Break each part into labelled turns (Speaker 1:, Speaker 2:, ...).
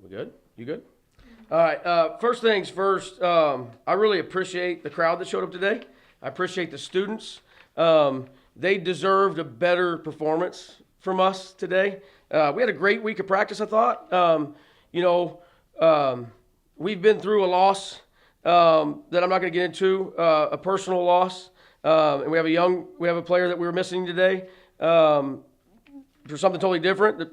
Speaker 1: We good? You good? All right. First things first, I really appreciate the crowd that showed up today. I appreciate the students. They deserved a better performance from us today. We had a great week of practice, I thought. We've been through a loss that I'm not going to get into, a personal loss. And we have a player that we were missing today for something totally different.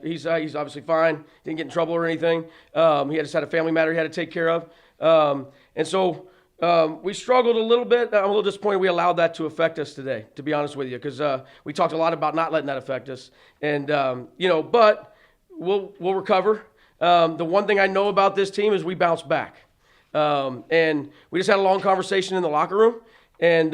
Speaker 1: He's obviously fine. Didn't get in trouble or anything. He just had a family matter he had to take care of. And so we struggled a little bit. I'm a little disappointed we allowed that to affect us today, to be honest with you, because we talked a lot about not letting that affect us. And, but we'll recover. The one thing I know about this team is we bounce back. And we just had a long conversation in the locker room. And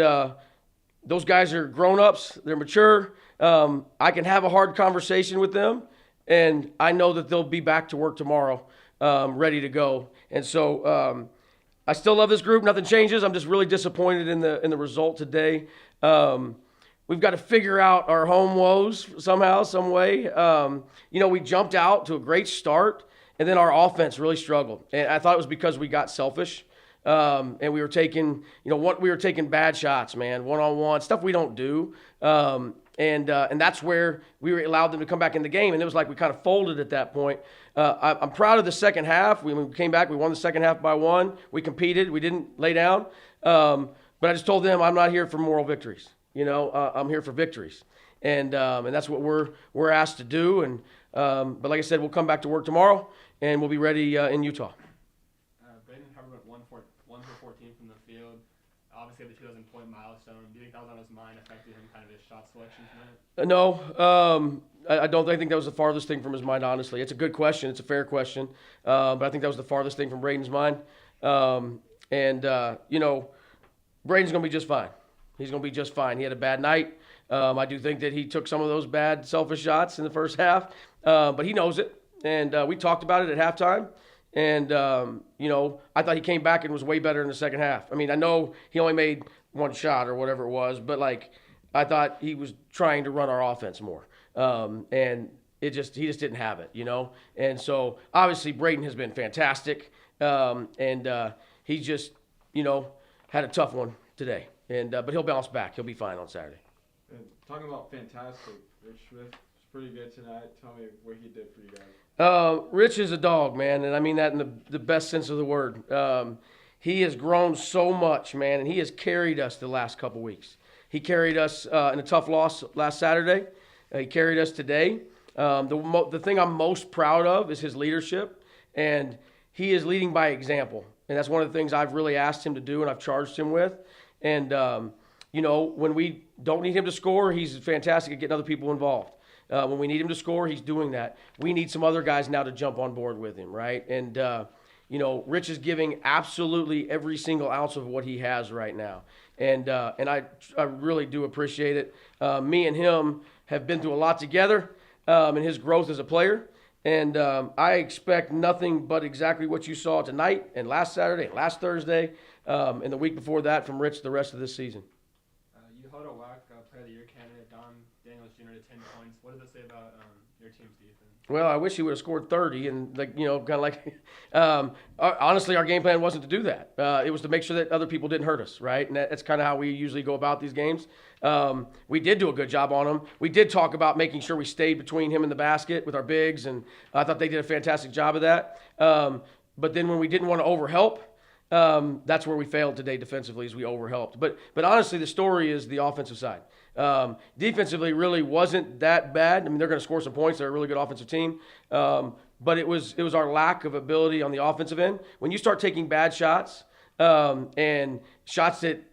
Speaker 1: those guys are grown-ups. They're mature. I can have a hard conversation with them, and I know that they'll be back to work tomorrow, ready to go. And so I still love this group. Nothing changes. I'm just really disappointed in the result today. We've got to figure out our home woes somehow, some way. We jumped out to a great start, and then our offense really struggled. And I thought it was because we got selfish. And we were taking bad shots, man, one-on-one, stuff we don't do. And that's where we allowed them to come back in the game. And it was like we kind of folded at that point. I'm proud of the second half. We came back. We won the second half by 1. We competed. We didn't lay down. But I just told them I'm not here for moral victories. I'm here for victories. And that's what we're asked to do. And but like I said, we'll come back to work tomorrow, and we'll be ready in Utah.
Speaker 2: One for 14 from the field. Obviously, the 2,000-point milestone. Do you think that was on his mind, affected him kind of his shot selection tonight?
Speaker 1: No, I don't. I think that was the farthest thing from his mind. Honestly, it's a good question. It's a fair question, but I think that was the farthest thing from Braden's mind. Braden's going to be just fine. He's going to be just fine. He had a bad night. I do think that he took some of those bad, selfish shots in the first half, but he knows it, and we talked about it at halftime. And, I thought he came back and was way better in the second half. I mean, I know he only made one shot or whatever it was, but, I thought he was trying to run our offense more. And he just didn't have it, And so, obviously, Braden has been fantastic. He just, had a tough one today. But he'll bounce back. He'll be fine on Saturday.
Speaker 3: And talking about fantastic, Rich Smith was pretty good tonight. Tell me what he did for you guys.
Speaker 1: Rich is a dog, man, and I mean that in the best sense of the word. He has grown so much, man, and he has carried us the last couple weeks. He carried us in a tough loss last Saturday. He carried us today. The thing I'm most proud of is his leadership, and he is leading by example. And that's one of the things I've really asked him to do and I've charged him with. And, when we don't need him to score, he's fantastic at getting other people involved. When we need him to score, he's doing that. We need some other guys now to jump on board with him, right? And, Rich is giving absolutely every single ounce of what he has right now. And I really do appreciate it. Me and him have been through a lot together in his growth as a player. And I expect nothing but exactly what you saw tonight and last Saturday and last Thursday and the week before that from Rich the rest of this season.
Speaker 2: You held a WAC Player of the Year candidate, Don Daniels Jr. to 10 points. What does it say about your team's defense?
Speaker 1: Well, I wish he would have scored 30, and honestly, our game plan wasn't to do that. It was to make sure that other people didn't hurt us, right? And that's kind of how we usually go about these games. We did do a good job on him. We did talk about making sure we stayed between him and the basket with our bigs, and I thought they did a fantastic job of that. But then when we didn't want to overhelp, that's where we failed today defensively, is we overhelped. But honestly, the story is the offensive side. Defensively really wasn't that bad. I mean, they're going to score some points. They're a really good offensive team. But it was our lack of ability on the offensive end. When you start taking bad shots and shots that,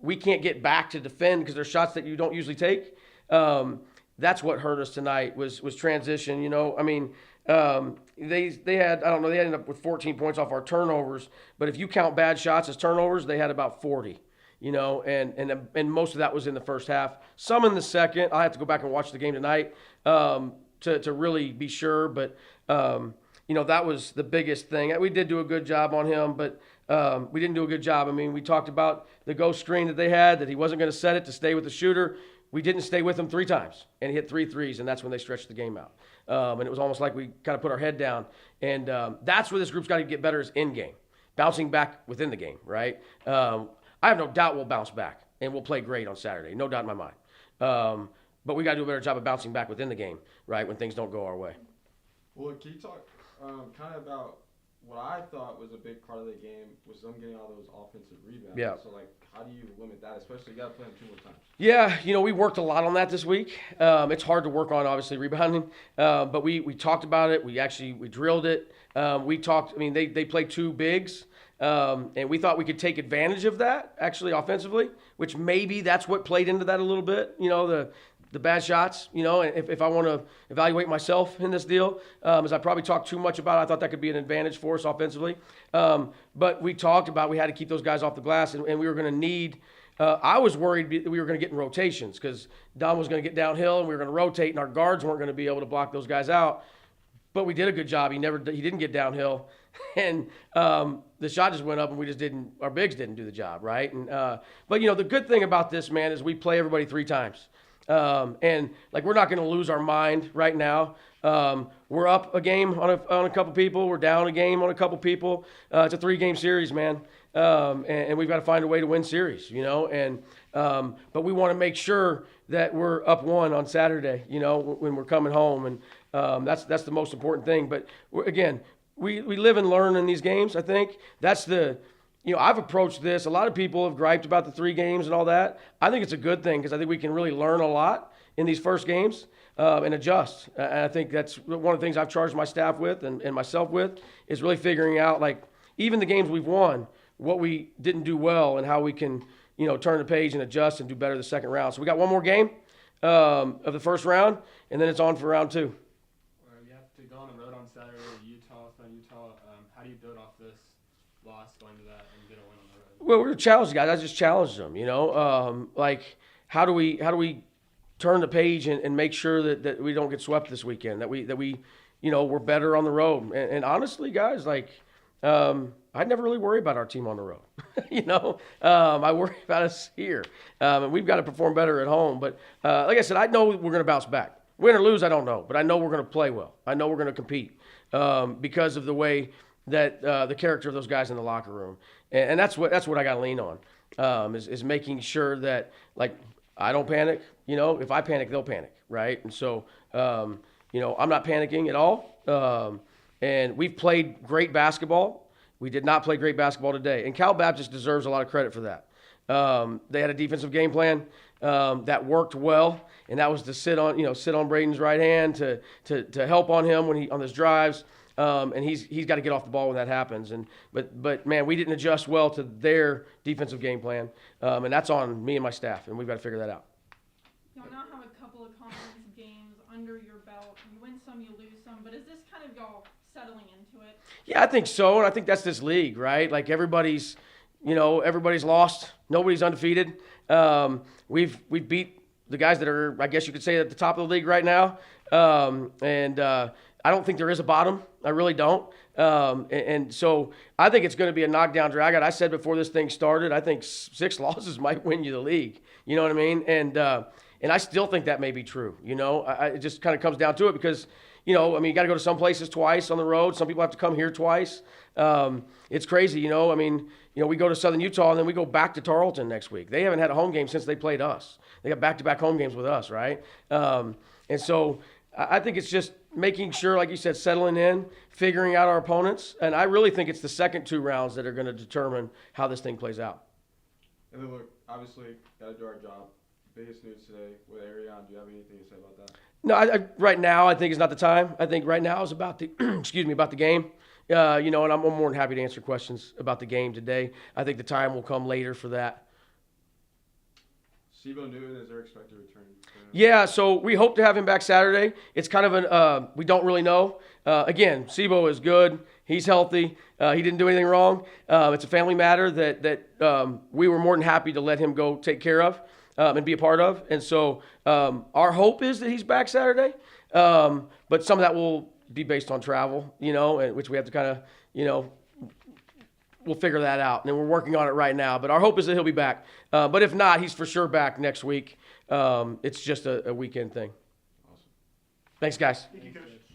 Speaker 1: we can't get back to defend because they're shots that you don't usually take, that's what hurt us tonight was transition. They had, I don't know, they ended up with 14 points off our turnovers. But if you count bad shots as turnovers, they had about 40. And most of that was in the first half. Some in the second. I have to go back and watch the game tonight to really be sure. But, that was the biggest thing. We did do a good job on him, but we didn't do a good job. I mean, we talked about the ghost screen that they had, that he wasn't going to set it to stay with the shooter. We didn't stay with him 3 times, and he hit 3 threes, and that's when they stretched the game out. And it was almost like we kind of put our head down. And that's where this group's got to get better is in game, bouncing back within the game, right? I have no doubt we'll bounce back and we'll play great on Saturday, no doubt in my mind. But we got to do a better job of bouncing back within the game, right, when things don't go our way.
Speaker 3: Well, can you talk kind of about what I thought was a big part of the game was them getting all those offensive rebounds.
Speaker 1: Yeah.
Speaker 3: So, like, how do you limit that? Especially you got to play them 2 more times.
Speaker 1: Yeah, we worked a lot on that this week. It's hard to work on, obviously, rebounding. But we talked about it. We drilled it. They played 2 bigs. And we thought we could take advantage of that, actually, offensively, which maybe that's what played into that a little bit, the bad shots, if I want to evaluate myself in this deal, as I probably talked too much about it, I thought that could be an advantage for us offensively. But we talked about we had to keep those guys off the glass, and we were going to need I was worried that we were going to get in rotations because Don was going to get downhill and we were going to rotate, and our guards weren't going to be able to block those guys out. But we did a good job. He didn't get downhill, and the shot just went up, and our bigs didn't do the job, right? And but the good thing about this, man, is we play everybody 3 times. And we're not going to lose our mind right now. We're up a game on a couple people. We're down a game on a couple people. It's a 3-game series, man. And we've got to find a way to win series, and but we want to make sure that we're up 1 on Saturday, when we're coming home. And that's the most important thing. But again, we live and learn in these games. I think that's I've approached this. A lot of people have griped about the 3 games and all that. I think it's a good thing because I think we can really learn a lot in these first games and adjust. And I think that's one of the things I've charged my staff with and myself with is really figuring out, even the games we've won, what we didn't do well and how we can, turn the page and adjust and do better the second round. So we got one more game of the first round, and then it's on for round 2.
Speaker 2: You have to go on the road on Saturday to Utah. How do you build off this loss going to that and get a win on the road?
Speaker 1: Well, we were challenged, guys. I just challenged them, how do we turn the page and make sure that we don't get swept this weekend, that we we're better on the road. And honestly, guys, I never really worry about our team on the road. I worry about us here. And we've got to perform better at home. But like I said, I know we're going to bounce back. Win or lose, I don't know. But I know we're going to play well. I know we're going to compete because of the way that the character of those guys in the locker room. And that's what I got to lean on is making sure that, I don't panic. If I panic, they'll panic, right? And so, I'm not panicking at all. And we've played great basketball. We did not play great basketball today. And Cal Baptist deserves a lot of credit for that. They had a defensive game plan that worked well, and that was to sit on Braden's right hand to help on him on his drives. And he's got to get off the ball when that happens. But man, we didn't adjust well to their defensive game plan, and that's on me and my staff, and we've got to figure that out.
Speaker 4: You'll now have a couple of conference games under your belt. You win some, you lose some. But is this kind of y'all settling into it?
Speaker 1: Yeah, I think so, and I think that's this league, right? Everybody's lost. Nobody's undefeated. We've beat the guys that are, I guess you could say, at the top of the league right now. And I don't think there is a bottom. I really don't. And so I think it's going to be a knockdown dragout. I said before this thing started, I think 6 losses might win you the league. You know what I mean? And I still think that may be true. It just kind of comes down to it because, you got to go to some places twice on the road. Some people have to come here twice. It's crazy, we go to Southern Utah and then we go back to Tarleton next week. They haven't had a home game since they played us. They got back-to-back home games with us, right? And so I think it's just making sure, like you said, settling in, figuring out our opponents. And I really think it's the second 2 rounds that are going to determine how this thing plays out.
Speaker 3: And then look, obviously, got to do our job. Biggest news today with Arion. Do you have anything to say about that?
Speaker 1: No, right now I think is not the time. I think right now is about the about the game. And I'm more than happy to answer questions about the game today. I think the time will come later for that.
Speaker 3: Sibo Newton, is there expected return?
Speaker 1: Yeah, so we hope to have him back Saturday. It's kind of we don't really know. Again, Sibo is good. He's healthy. He didn't do anything wrong. It's a family matter that we were more than happy to let him go take care of and be a part of. And so our hope is that he's back Saturday. But some of that will be based on travel, which we have to kind of, we'll figure that out. And we're working on it right now. But our hope is that he'll be back. But if not, he's for sure back next week. It's just a weekend thing.
Speaker 3: Awesome.
Speaker 1: Thanks, guys.
Speaker 5: Thank you, Coach.